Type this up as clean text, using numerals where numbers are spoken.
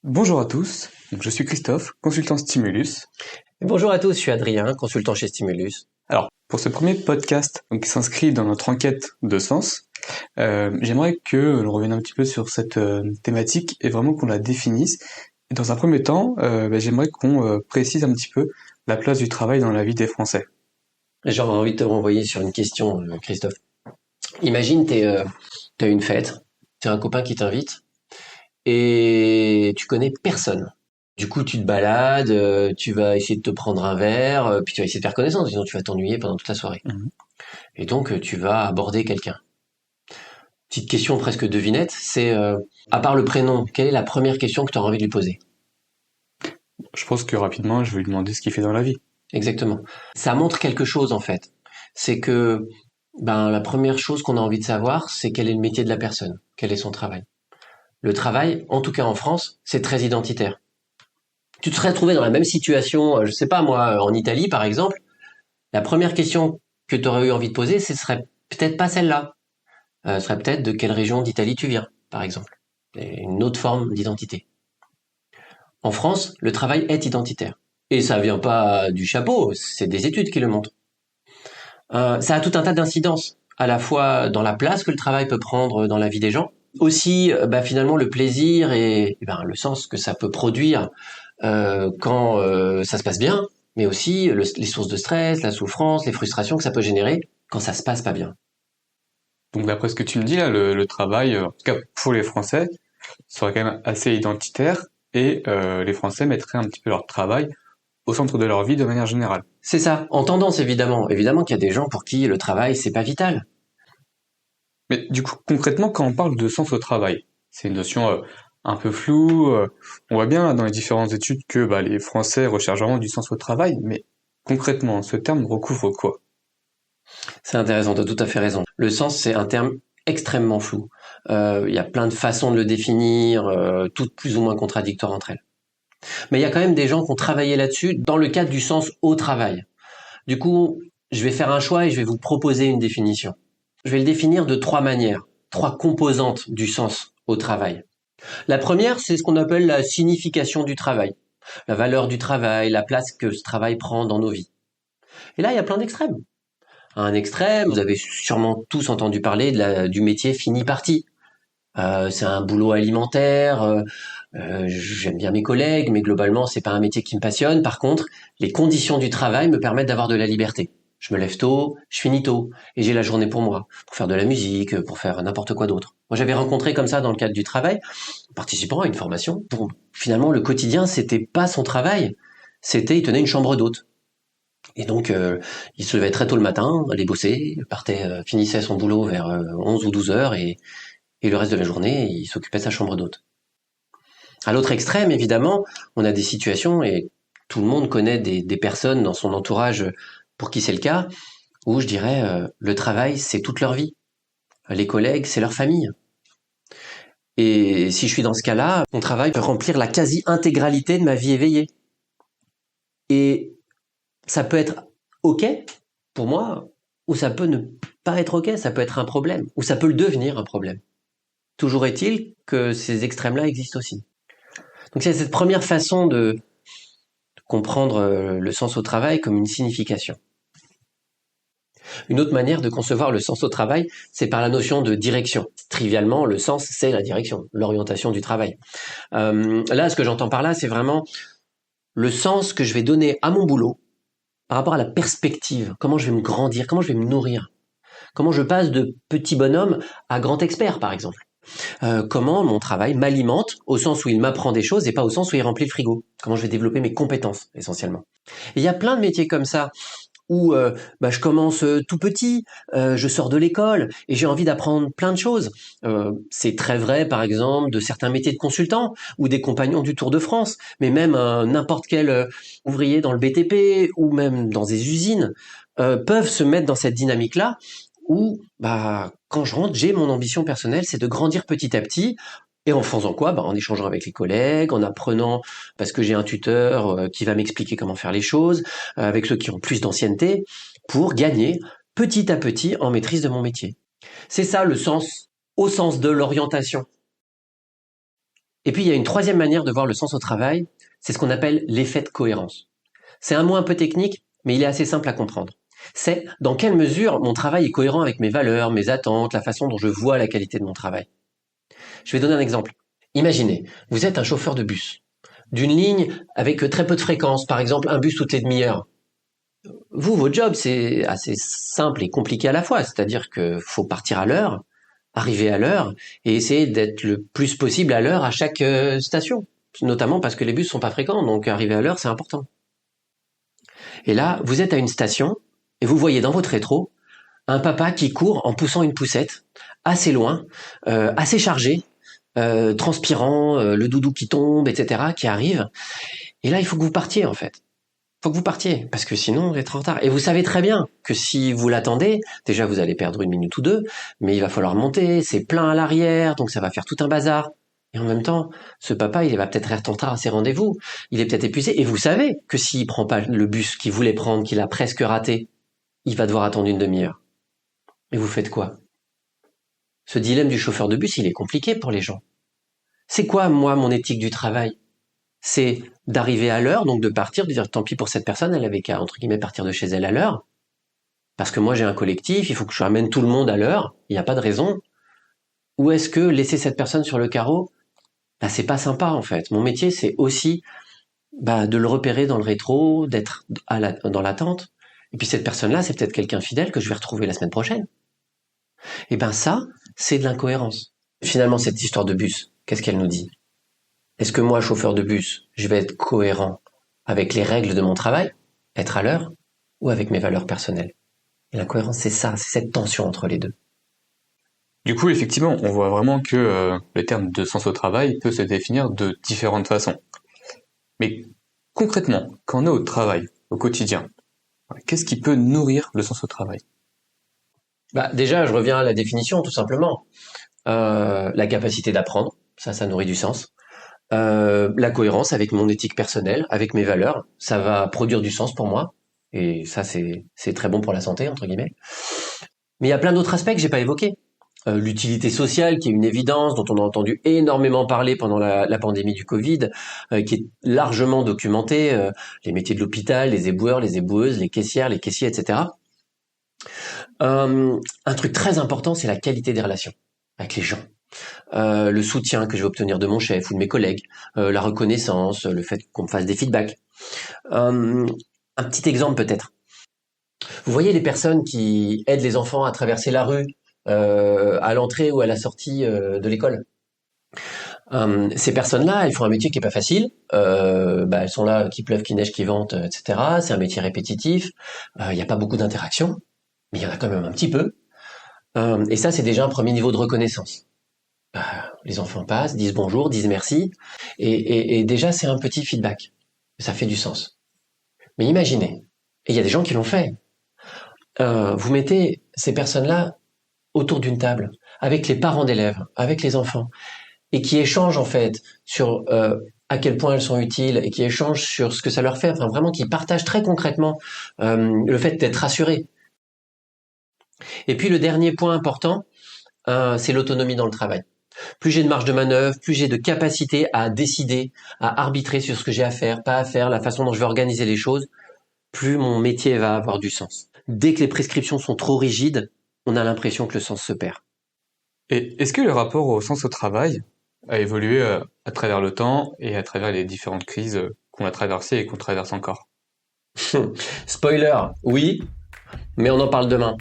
Bonjour à tous, donc je suis Christophe, consultant Stimulus. Bonjour à tous, je suis Adrien, consultant chez Stimulus. Alors, pour ce premier podcast qui s'inscrit dans notre enquête de sens, j'aimerais que l'on revienne un petit peu sur cette thématique et vraiment qu'on la définisse. Et dans un premier temps, j'aimerais qu'on précise un petit peu la place du travail dans la vie des Français. J'aurais envie de te renvoyer sur une question, Christophe. Imagine, t'as une fête, t'as un copain qui t'invite et tu connais personne. Du coup, tu te balades, tu vas essayer de te prendre un verre, puis tu vas essayer de faire connaissance, sinon tu vas t'ennuyer pendant toute la soirée. Mhm. Et donc, tu vas aborder quelqu'un. Petite question presque devinette, c'est, à part le prénom, quelle est la première question que tu as envie de lui poser? Je pense que rapidement, je vais lui demander ce qu'il fait dans la vie. Exactement. Ça montre quelque chose en fait. C'est que la première chose qu'on a envie de savoir, c'est quel est le métier de la personne, quel est son travail. Le travail, en tout cas en France, c'est très identitaire. Tu te serais trouvé dans la même situation, je sais pas moi, en Italie par exemple, la première question que tu aurais eu envie de poser, ce serait peut-être pas celle-là. Ce serait peut-être de quelle région d'Italie tu viens, par exemple. Et une autre forme d'identité. En France, le travail est identitaire. Et ça vient pas du chapeau, c'est des études qui le montrent. Ça a tout un tas d'incidences, à la fois dans la place que le travail peut prendre dans la vie des gens, aussi finalement le plaisir et le sens que ça peut produire quand ça se passe bien, mais aussi les sources de stress, la souffrance, les frustrations que ça peut générer quand ça se passe pas bien. Donc d'après ce que tu me dis là, le travail, en tout cas pour les Français, serait quand même assez identitaire et les Français mettraient un petit peu leur travail au centre de leur vie de manière générale. C'est ça, en tendance évidemment. Évidemment qu'il y a des gens pour qui le travail c'est pas vital. Mais du coup, concrètement, quand on parle de sens au travail, c'est une notion un peu floue. On voit bien dans les différentes études que les Français recherchent vraiment du sens au travail, mais concrètement, ce terme recouvre quoi? C'est intéressant, tu as tout à fait raison. Le sens, c'est un terme extrêmement flou. Il y a plein de façons de le définir, toutes plus ou moins contradictoires entre elles. Mais il y a quand même des gens qui ont travaillé là-dessus dans le cadre du sens au travail. Du coup, je vais faire un choix et je vais vous proposer une définition. Je vais le définir de trois manières, trois composantes du sens au travail. La première, c'est ce qu'on appelle la signification du travail, la valeur du travail, la place que ce travail prend dans nos vies. Et là, il y a plein d'extrêmes. À un extrême, vous avez sûrement tous entendu parler du métier fini parti. C'est un boulot alimentaire. J'aime bien mes collègues, mais globalement, c'est pas un métier qui me passionne. Par contre, les conditions du travail me permettent d'avoir de la liberté. Je me lève tôt, je finis tôt, et j'ai la journée pour moi, pour faire de la musique, pour faire n'importe quoi d'autre. Moi, j'avais rencontré comme ça dans le cadre du travail, participant à une formation. Pour finalement, le quotidien, c'était pas son travail, c'était il tenait une chambre d'hôte. Et donc, il se levait très tôt le matin, allait bosser, partait, finissait son boulot vers 11 ou 12 heures, et le reste de la journée, il s'occupait de sa chambre d'hôte. À l'autre extrême, évidemment, on a des situations, et tout le monde connaît des personnes dans son entourage pour qui c'est le cas, où je dirais, le travail, c'est toute leur vie. Les collègues, c'est leur famille. Et si je suis dans ce cas-là, mon travail peut remplir la quasi-intégralité de ma vie éveillée. Et ça peut être OK pour moi, ou ça peut ne pas être OK, ça peut être un problème, ou ça peut le devenir un problème. Toujours est-il que ces extrêmes-là existent aussi. Donc c'est cette première façon de comprendre le sens au travail comme une signification. Une autre manière de concevoir le sens au travail, c'est par la notion de direction. Trivialement, le sens, c'est la direction, l'orientation du travail. Là, ce que j'entends par là, c'est vraiment le sens que je vais donner à mon boulot par rapport à la perspective, comment je vais me grandir, comment je vais me nourrir, comment je passe de petit bonhomme à grand expert, par exemple. Comment mon travail m'alimente au sens où il m'apprend des choses et pas au sens où il remplit le frigo. Comment je vais développer mes compétences, essentiellement. Et il y a plein de métiers comme ça où je commence tout petit, je sors de l'école et j'ai envie d'apprendre plein de choses. C'est très vrai, par exemple, de certains métiers de consultant ou des compagnons du Tour de France, mais même n'importe quel ouvrier dans le BTP ou même dans des usines peuvent se mettre dans cette dynamique-là où, quand je rentre, j'ai mon ambition personnelle, c'est de grandir petit à petit. Et en faisant quoi? En échangeant avec les collègues, en apprenant, parce que j'ai un tuteur qui va m'expliquer comment faire les choses, avec ceux qui ont plus d'ancienneté, pour gagner petit à petit en maîtrise de mon métier. C'est ça le sens, au sens de l'orientation. Et puis il y a une troisième manière de voir le sens au travail, c'est ce qu'on appelle l'effet de cohérence. C'est un mot un peu technique, mais il est assez simple à comprendre. C'est dans quelle mesure mon travail est cohérent avec mes valeurs, mes attentes, la façon dont je vois la qualité de mon travail. Je vais donner un exemple. Imaginez, vous êtes un chauffeur de bus, d'une ligne avec très peu de fréquence, par exemple un bus toutes les demi-heures. Vous, votre job, c'est assez simple et compliqué à la fois, c'est-à-dire qu'il faut partir à l'heure, arriver à l'heure et essayer d'être le plus possible à l'heure à chaque station, notamment parce que les bus sont pas fréquents, donc arriver à l'heure, c'est important. Et là, vous êtes à une station et vous voyez dans votre rétro un papa qui court en poussant une poussette assez loin, assez chargé, transpirant, le doudou qui tombe, etc., qui arrive. Et là, il faut que vous partiez en fait. Faut que vous partiez, parce que sinon vous êtes en retard. Et vous savez très bien que si vous l'attendez, déjà vous allez perdre 1 minute ou 2, mais il va falloir monter, c'est plein à l'arrière, donc ça va faire tout un bazar. Et en même temps, ce papa, il va peut-être être en retard à ses rendez-vous, il est peut-être épuisé, et vous savez que s'il prend pas le bus qu'il voulait prendre, qu'il a presque raté, il va devoir attendre une demi-heure. Et vous faites quoi? Ce dilemme du chauffeur de bus, il est compliqué pour les gens. C'est quoi, moi, mon éthique du travail? C'est d'arriver à l'heure, donc de partir, de dire tant pis pour cette personne, elle avait qu'à, entre guillemets, partir de chez elle à l'heure, parce que moi j'ai un collectif, il faut que je ramène tout le monde à l'heure, il n'y a pas de raison. Ou est-ce que laisser cette personne sur le carreau, bah, c'est pas sympa en fait. Mon métier c'est aussi de le repérer dans le rétro, d'être dans l'attente. Et puis cette personne-là, c'est peut-être quelqu'un fidèle que je vais retrouver la semaine prochaine. Et ben ça, c'est de l'incohérence. Finalement, cette histoire de bus, qu'est-ce qu'elle nous dit? Est-ce que moi, chauffeur de bus, je vais être cohérent avec les règles de mon travail, être à l'heure, ou avec mes valeurs personnelles? Et la cohérence, c'est ça, c'est cette tension entre les deux. Du coup, effectivement, on voit vraiment que le terme de sens au travail peut se définir de différentes façons. Mais concrètement, quand on est au travail, au quotidien, qu'est-ce qui peut nourrir le sens au travail? Déjà, je reviens à la définition, tout simplement. La capacité d'apprendre, ça nourrit du sens. La cohérence avec mon éthique personnelle, avec mes valeurs, ça va produire du sens pour moi. Et ça, c'est très bon pour la santé, entre guillemets. Mais il y a plein d'autres aspects que j'ai pas évoqués. L'utilité sociale, qui est une évidence, dont on a entendu énormément parler pendant la pandémie du Covid, qui est largement documentée, les métiers de l'hôpital, les éboueurs, les éboueuses, les caissières, les caissiers, etc. Un truc très important, c'est la qualité des relations avec les gens. Le soutien que je vais obtenir de mon chef ou de mes collègues, la reconnaissance, le fait qu'on me fasse des feedbacks. Un petit exemple peut-être. Vous voyez les personnes qui aident les enfants à traverser la rue à l'entrée ou à la sortie de l'école. Ces personnes-là, elles font un métier qui est pas facile. Elles sont là, qu'il pleuve, qu'il neige, qu'il vente, etc. C'est un métier répétitif. Il n'y a pas beaucoup d'interactions, mais il y en a quand même un petit peu. Et ça, c'est déjà un premier niveau de reconnaissance. Les enfants passent, disent bonjour, disent merci, et déjà c'est un petit feedback. Ça fait du sens. Mais imaginez, et il y a des gens qui l'ont fait. Vous mettez ces personnes-là autour d'une table, avec les parents d'élèves, avec les enfants, et qui échangent en fait sur à quel point elles sont utiles, et qui échangent sur ce que ça leur fait, enfin vraiment qui partagent très concrètement le fait d'être rassurés. Et puis le dernier point important, c'est l'autonomie dans le travail. Plus j'ai de marge de manœuvre, plus j'ai de capacité à décider, à arbitrer sur ce que j'ai à faire, pas à faire, la façon dont je vais organiser les choses, plus mon métier va avoir du sens. Dès que les prescriptions sont trop rigides, on a l'impression que le sens se perd. Et est-ce que le rapport au sens au travail a évolué à travers le temps et à travers les différentes crises qu'on a traversées et qu'on traverse encore? Spoiler, oui, mais on en parle demain.